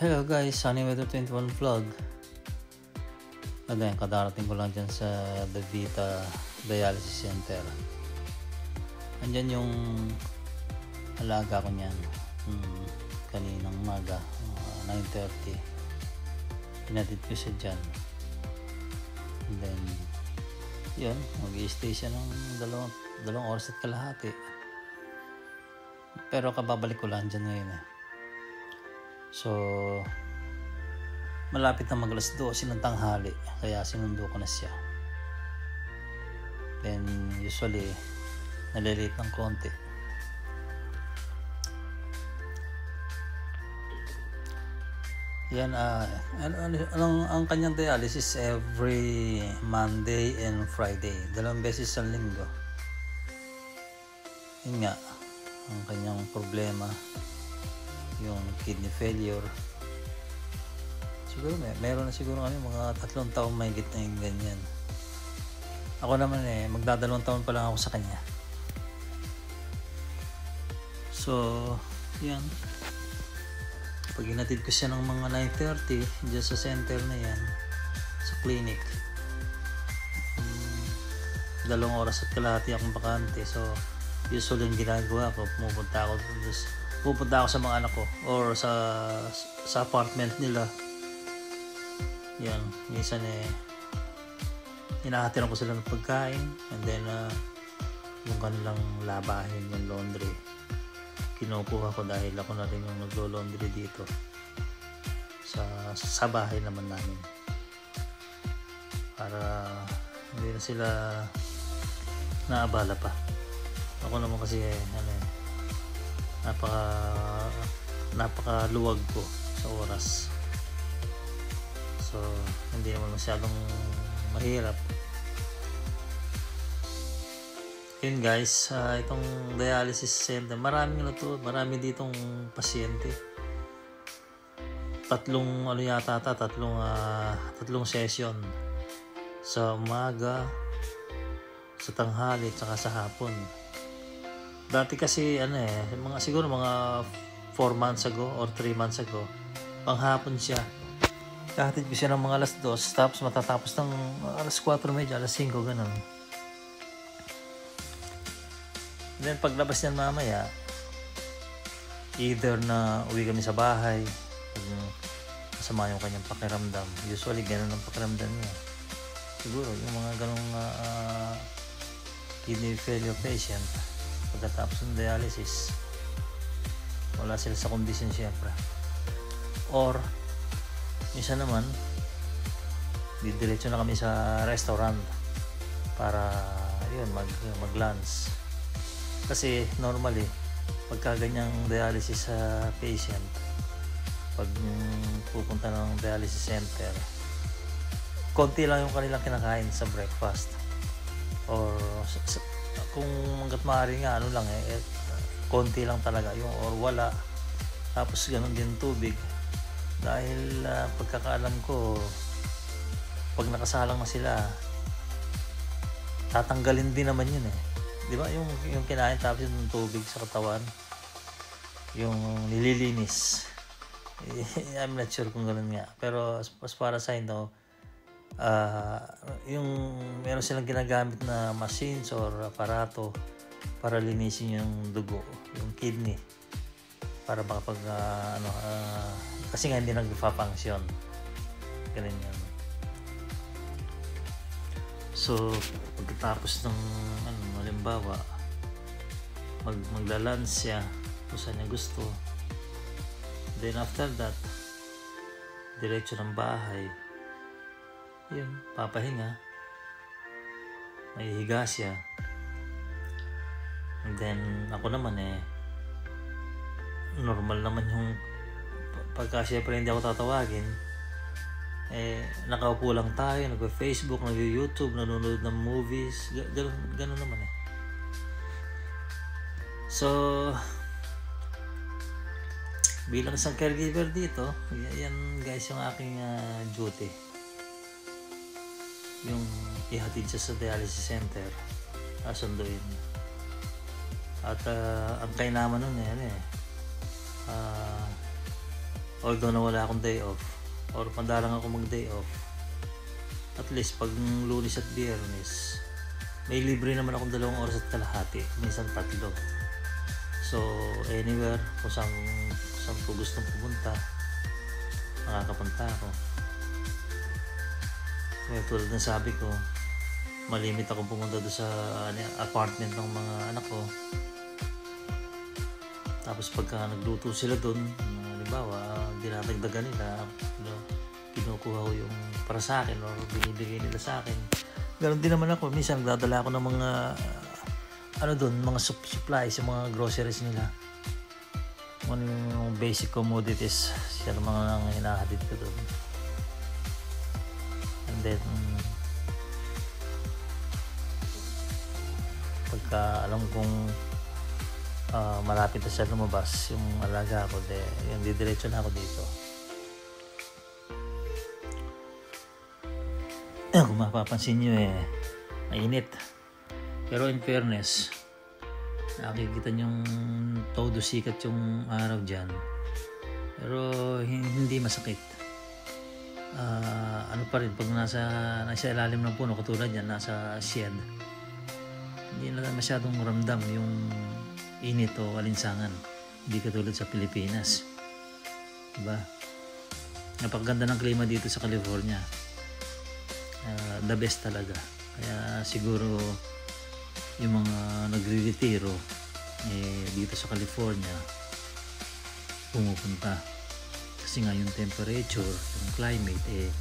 Hello guys, Sunny Weather 21 vlog. Ayan, kadarating ko lang dyan sa Davita Dialysis Center. Andyan yung alaga ko niyan. Kaninang umaga, 9:30. Pinatid ko siya dyan. And then, yun, mag-i-stay siya ng dalawang oras at kalahati. Pero kababalik ko lang dyan ngayon eh. So, malapit na mag-alas 12 ng tanghali, kaya sinundo ko na siya. Then, usually, nalilate ng konti. Yan, ang kanyang dialysis every Monday and Friday. 2 beses sa linggo. Yun nga, ang kanyang problema, yung kidney failure. Siguro meron na siguro kami mga 3 taon mahigit na yung ganyan. Ako naman magdadalawang taon pa lang ako sa kanya. So, yan. Pag inatid ko siya ng mga 9:30 dyan sa center na yan, sa clinic, 2 oras at kalahati akong bakante. So, usually yung ginagawa ko, pupunta ako sa mga anak ko or sa apartment nila. Yan, minsan hinahatiran ko sila ng pagkain, and then yung kanilang labahin, yung laundry, kinukuha ko dahil ako na rin yung naglo-laundry dito sa bahay naman namin, para hindi na sila naabala pa. Ako naman kasi napakaluwag ko sa oras. So, hindi naman masyadong mahirap. Yun guys, itong dialysis center, marami ditong pasyente. Tatlong session. Sa umaga, sa tanghali, at saka sa hapon. Dati kasi siguro mga 4 months ago or 3 months ago, panghapon siya. Kahatid ko siya ng mga alas 2, tapos matatapos ng alas 4:30, alas 5, ganun. And then paglabas niyan mamaya, either na uwi kami sa bahay, pag masama yung kanyang pakiramdam. Usually ganun ang pakiramdam niya. Siguro yung mga ganung kidney failure patient, pagkatapos ng dialysis, wala sila sa kondisyon siyempre. Or minsan naman didiretso na kami sa restaurant para yun mag-lunch. Kasi normally pagka ganyang dialysis sa patient, pag pupunta ng dialysis center, konti lang yung kanilang kinakain sa breakfast, or kung hanggat maaari nga konti lang talaga yung, or wala. Tapos ganun din tubig, dahil pagkakaalam ko, pag nakasalang na sila, tatanggalin din naman yun di ba, yung kinain tapos yung tubig sa katawan, yung nililinis. I'm not sure kung ganun nga, pero as para sa yung meron silang ginagamit na machines or aparato para linisin yung dugo, yung kidney, para makapag kasi nga hindi nagpa-function, ganun yan. So pagkatapos ng halimbawa magla-lunch siya kung saan niya gusto, then after that diretso ng bahay, yun, papahinga, mahihiga siya. And then ako naman normal naman yung pagka syempre hindi ako tatawagin, nakaupo lang tayo, nag-Facebook, nag-YouTube, nanonood ng movies, ganun naman So, bilang isang caregiver dito, yan guys yung aking duty, yung ihatid siya sa dialysis center, sunduin. At ang kainaman nun Although nawala akong day off or pandarang ako mag day off, at least pag Lunes at Biyernes may libre naman akong 2 oras at kalahati, minsan 3. So anywhere kung saan ko gustong pumunta, nakakapunta ako. Kaya tulad ng sabi ko, malimit akong pumunta doon sa apartment ng mga anak ko. Tapos pagka nagluto sila doon, halimbawa dinadagdagan nila, kinukuha ko yung para sa akin or binibigay nila sa akin. Ganon din naman ako, minsan nagdadala ako ng mga doon, mga supplies, yung mga groceries nila, yung basic commodities, siya ng mga hinahatid ko doon. And then pagka alam kong malapit na siya lumabas yung alaga ko, yung didiretso na ako dito. Kung mapapansin nyo mainit. Pero in fairness, nakikita nyong todo sikat yung araw dyan. Pero hindi masakit. Ano pa rin, pag nasa ilalim ng puno, katulad yan, nasa shed, hindi na masyadong ramdam yung init o alinsangan. Hindi katulad sa Pilipinas. Diba? Napakaganda ng klima dito sa California. The best talaga. Kaya siguro yung mga nagre-retiro dito sa California pumupunta. Kasi nga yung temperature, yung climate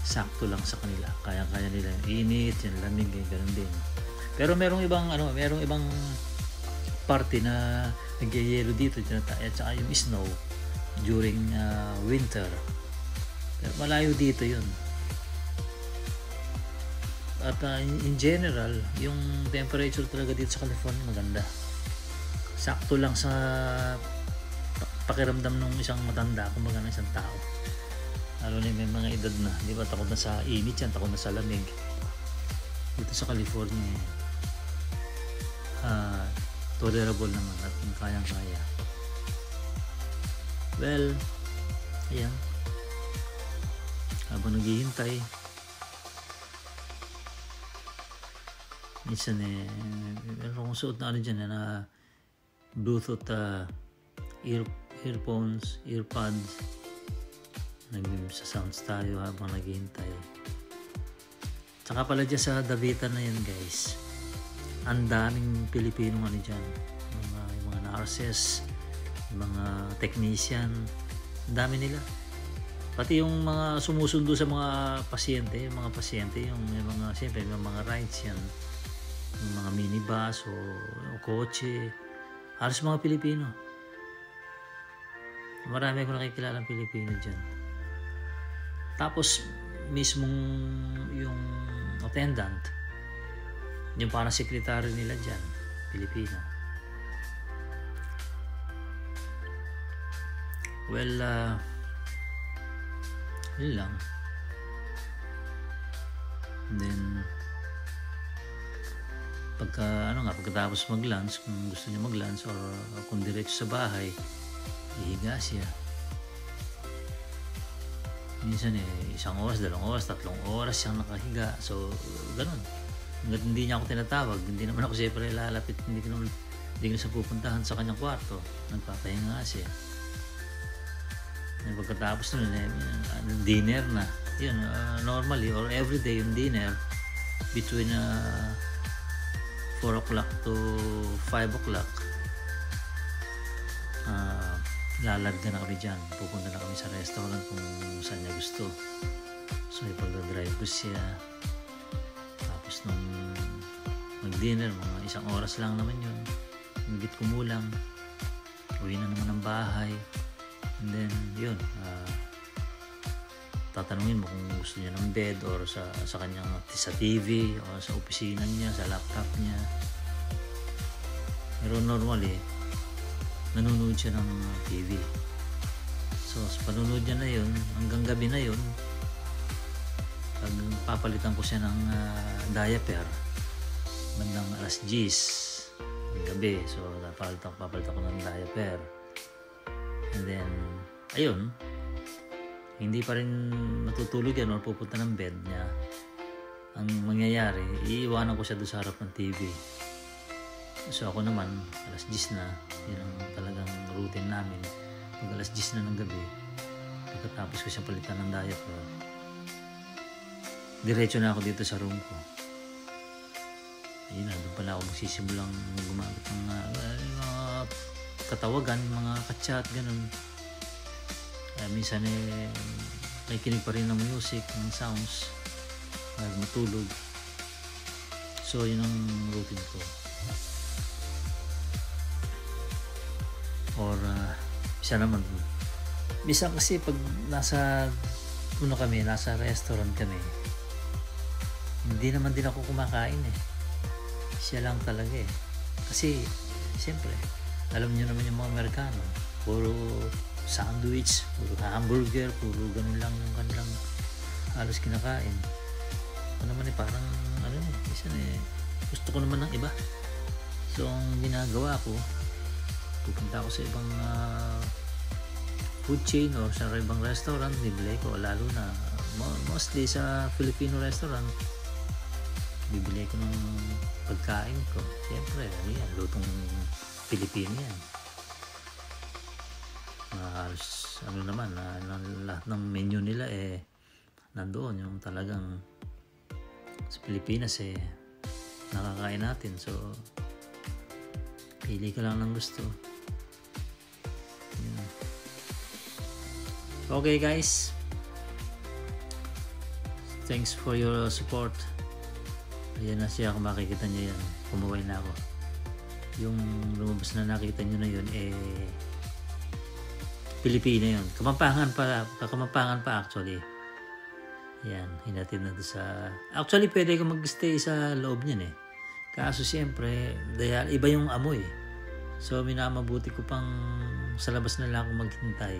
sakto lang sa kanila. Kaya nila yung init, yung lamig, ganun din. Pero merong ibang party na nagyayelo dito at saka yung snow during winter. Pero malayo dito yun. At in general, yung temperature talaga dito sa California maganda. Sakto lang sa pakiramdam ng isang matanda, kumbaga ng isang tao. Lalo na may mga edad na, di ba? Takot na sa init yan, takot na sa lamig. Dito sa California, tolerable naman at kayang-kaya. Well, ayan. Habang naghihintay, minsan meron akong suot na dyan na Bluetooth earphones, earpods. Nagsa-sounds tayo habang naghihintay. Tsaka pala dyan sa Davitan na yan, guys, ang daming Pilipinong dyan. Yung mga nurses, yung mga technician, ang dami nila. Pati yung mga sumusundo sa mga pasyente, yung mga siyempre, yung mga rides yan, yung mga minibus o kotse, halos mga Pilipino. Marami akong nakikilalang Pilipino dyan. Tapos mismong yung attendant, yung parang sekretary nila dyan, Pilipina. Well, yun lang. And then pagkatapos mag-lunch, kung gusto niya mag-lunch or kung diretso sa bahay, ihiga siya. Minsan 1 oras, 2 oras, 3 oras siyang nakahiga. So ganun. Hanggat hindi niya ako tinatawag, hindi naman ako siyempre lalapit, hindi ko siya pupuntahan sa kanyang kwarto. Nagpapahinga siya. And pagkatapos nun, dinner na. Yun, normally or everyday yung dinner between 4 o'clock to 5 o'clock. Lalarga na kami dyan. Pupunta na kami sa restaurant kung saan niya gusto. So ipag-drive ko siya. Tapos nung mag-dinner, mga 1 oras lang naman yun. Higit kumulang. Uwi na naman ng bahay. And then yun, tatanungin mo kung gusto niya ng bed or sa kanyang sa TV o sa opisina niya, sa laptop niya. Pero normally, nanonood siya ng TV. So sa panonood niya na yun, hanggang gabi na yun, pag papalitan ko siya ng diaper, bandang 10:00 ng gabi. So papalitan ko ng diaper. And then, ayun, hindi pa rin matutulog yan or pupunta ng bed niya, ang mangyayari, iiwanan ko siya doon sa harap ng TV. So ako naman, alas 10 na, yun ang talagang routine namin. Pag alas 10 na ng gabi, pagkatapos ko siya palitan ng diaper, diretso na ako dito sa room ko. Ayun na, doon pala ako magsisimulang gumamit ng mga katawagan, mga ka-chat, ganun. Minsan may kinig pa rin ng music, ng sounds, para matulog. So yun ang routine ko. Or minsan kasi pag nasa restaurant kami, hindi naman din ako kumakain eh. Siya lang talaga eh. Kasi siyempre, alam niyo naman yung mga Amerikano, puro sandwich, puro hamburger, puro ganun lang yung kanilang halos kinakain. Ako naman eh parang minsan gusto ko naman ng iba. So ang ginagawa ko, pupunta ako sa ibang food chain o sa ibang restaurant, bibili ko, lalo na mostly sa Filipino restaurant, bibili ko ng pagkain ko. Siyempre, yan, lutong Pilipino yan. Halos naman, lahat ng menu nila nandoon, yung talagang sa Pilipinas nakakain natin. So pili ka lang ng gusto. Yan. Okay guys, thanks for your support. Ayan na siya, kung makikita nyo yan, kumuway na ako. Yung lumabas na nakita nyo na yun Pilipino yun. Kamampangan pa actually. Yan, hinatid na sa... Actually pwede ko mag-stay sa loob niyan Kaso siyempre, dahil iba yung amoy. So minamabuti ko pang sa labas na lang ako maghintay.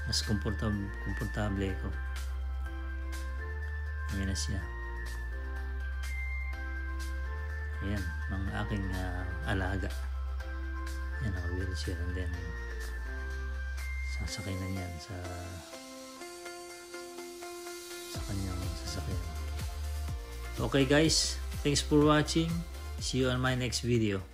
Mas komportable ko. Ayan na siya. Ayan, ng aking alaga. Ayan, naka-wheelchair, and then sasakay na niyan sa kanyang sasakyan. Okay guys, thanks for watching. See you on my next video.